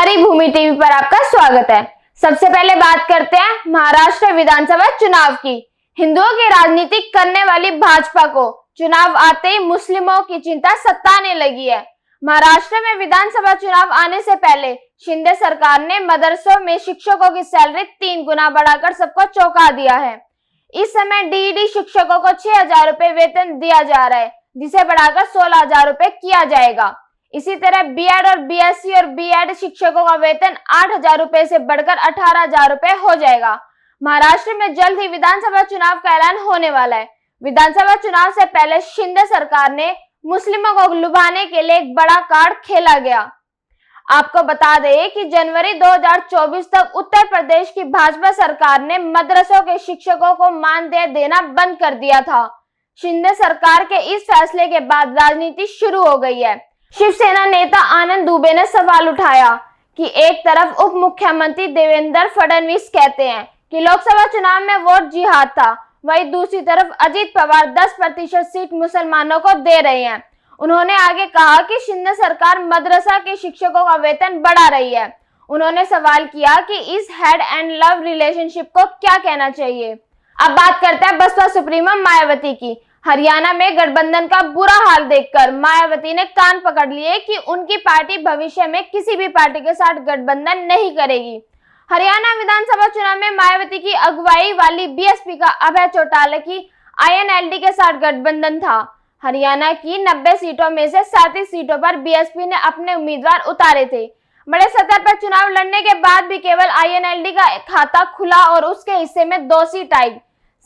हरी भूमि TV पर आपका स्वागत है। सबसे पहले बात करते हैं महाराष्ट्र विधानसभा चुनाव की। हिंदुओं की राजनीति करने वाली भाजपा को चुनाव आते ही मुस्लिमों की चिंता सताने लगी है। महाराष्ट्र में विधानसभा चुनाव आने से पहले शिंदे सरकार ने मदरसों में शिक्षकों की सैलरी 3 गुना बढ़ाकर सबको चौंका दिया है। इस समय डीईडी शिक्षकों को 6,000 रुपए वेतन दिया जा रहा है, जिसे बढ़ाकर 16,000 रुपए किया जाएगा। इसी तरह बीएड और बीएससी और बीएड शिक्षकों का वेतन 8,000 रुपए से बढ़कर 18,000 रुपए हो जाएगा। महाराष्ट्र में जल्द ही विधानसभा चुनाव का ऐलान होने वाला है। विधानसभा चुनाव से पहले शिंदे सरकार ने मुस्लिमों को लुभाने के लिए एक बड़ा कार्ड खेला गया। आपको बता दें कि जनवरी 2024 तक उत्तर प्रदेश की भाजपा सरकार ने मदरसों के शिक्षकों को मानदेय देना बंद कर दिया था। शिंदे सरकार के इस फैसले के बाद राजनीति शुरू हो गई है। शिवसेना नेता आनंद दुबे ने सवाल उठाया कि एक तरफ उप मुख्यमंत्री देवेंद्र फडणवीस कहते हैं कि लोकसभा चुनाव में वोट जिहाद था, वहीं दूसरी तरफ अजीत पवार 10% सीट मुसलमानों को दे रहे हैं। उन्होंने आगे कहा कि शिंदे सरकार मदरसा के शिक्षकों का वेतन बढ़ा रही है। उन्होंने सवाल किया कि इस हेड एंड लव रिलेशनशिप को क्या कहना चाहिए। अब बात करते हैं बसपा सुप्रीमो मायावती की। हरियाणा में गठबंधन का बुरा हाल देखकर मायावती ने कान पकड़ लिए कि उनकी पार्टी भविष्य में किसी भी पार्टी के साथ गठबंधन नहीं करेगी। हरियाणा विधानसभा चुनाव में मायावती की अगुवाई वाली बीएसपी का अभय चौटाला की आईएनएलडी के साथ गठबंधन था। हरियाणा की 90 सीटों में से 37 सीटों पर बीएसपी ने अपने उम्मीदवार उतारे थे। बड़े सतह पर चुनाव लड़ने के बाद भी केवल आईएनएलडी का खाता खुला और उसके हिस्से में 2 सीट आई।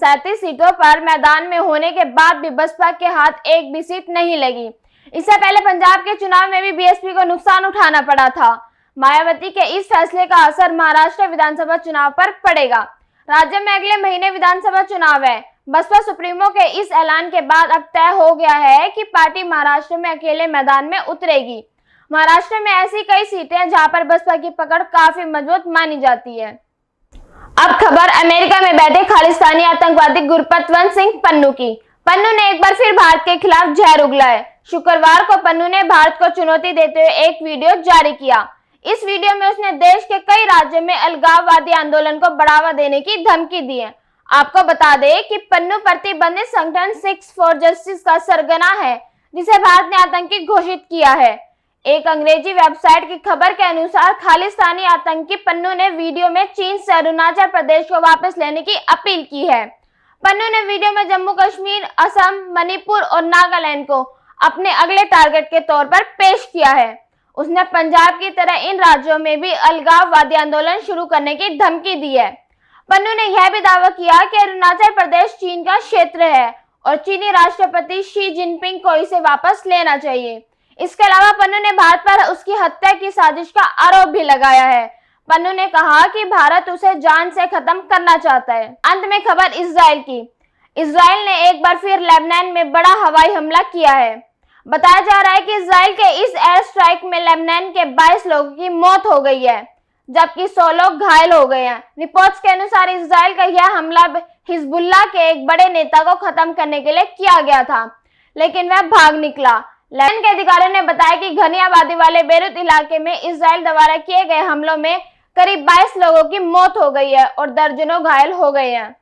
37 सीटों पर मैदान में होने के बाद भी बसपा के हाथ एक भी सीट नहीं लगी। इससे पहले पंजाब के चुनाव में भी बीएसपी को नुकसान उठाना पड़ा था। मायावती के इस फैसले का असर महाराष्ट्र विधानसभा चुनाव पर पड़ेगा। राज्य में अगले महीने विधानसभा चुनाव है। बसपा सुप्रीमो के इस ऐलान के बाद अब तय हो गया है कि पार्टी महाराष्ट्र में अकेले मैदान में उतरेगी। महाराष्ट्र में ऐसी कई सीटें हैं जहां पर बसपा की पकड़ काफी मजबूत मानी जाती है। अब खबर अमेरिका में बैठे खालिस्तानी आतंकवादी गुरपतवंत सिंह पन्नू की। पन्नू ने एक बार फिर भारत के खिलाफ जहर उगला है। शुक्रवार को पन्नू ने भारत को चुनौती देते हुए एक वीडियो जारी किया। इस वीडियो में उसने देश के कई राज्यों में अलगाववादी आंदोलन को बढ़ावा देने की धमकी दी है। आपको बता दें कि पन्नू प्रतिबंधित संगठन सिक्स फॉर जस्टिस का सरगना है, जिसे भारत ने आतंकी घोषित किया है। एक अंग्रेजी वेबसाइट की खबर के अनुसार खालिस्तानी आतंकी पन्नू ने वीडियो में चीन से अरुणाचल प्रदेश को वापस लेने की अपील की है। पन्नू ने वीडियो में जम्मू कश्मीर, असम, मणिपुर और नागालैंड को अपने अगले टारगेट के तौर पर पेश किया है। उसने पंजाब की तरह इन राज्यों में भी अलगाववादी आंदोलन शुरू करने की धमकी दी है। पन्नू ने यह भी दावा किया कि अरुणाचल प्रदेश चीन का क्षेत्र है और चीनी राष्ट्रपति शी जिनपिंग को इसे वापस लेना चाहिए। इसके अलावा पन्नू ने भारत पर उसकी हत्या की साजिश का आरोप भी लगाया है। पन्नू ने कहा कि भारत उसे जान से खत्म करना चाहता है। अंत में खबर इजराइल की। इजराइल ने एक बार फिर लेबनान में बड़ा हवाई हमला किया है। बताया जा रहा है कि इजराइल के इस एयर स्ट्राइक में लेबनान के 22 लोगों की मौत हो गई है, जबकि 100 लोग घायल हो गए हैं। रिपोर्ट्स के अनुसार इजराइल का यह हमला हिजबुल्लाह के एक बड़े नेता को खत्म करने के लिए किया गया था, लेकिन वह भाग निकला। लेबनान के अधिकारियों ने बताया कि घनी आबादी वाले बेरूत इलाके में इजराइल द्वारा किए गए हमलों में करीब 22 लोगों की मौत हो गई है और दर्जनों घायल हो गए हैं।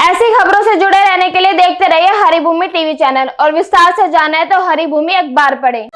ऐसी खबरों से जुड़े रहने के लिए देखते रहिए हरी भूमि टीवी चैनल और विस्तार से जाना है तो हरी भूमि अखबार पढ़ें।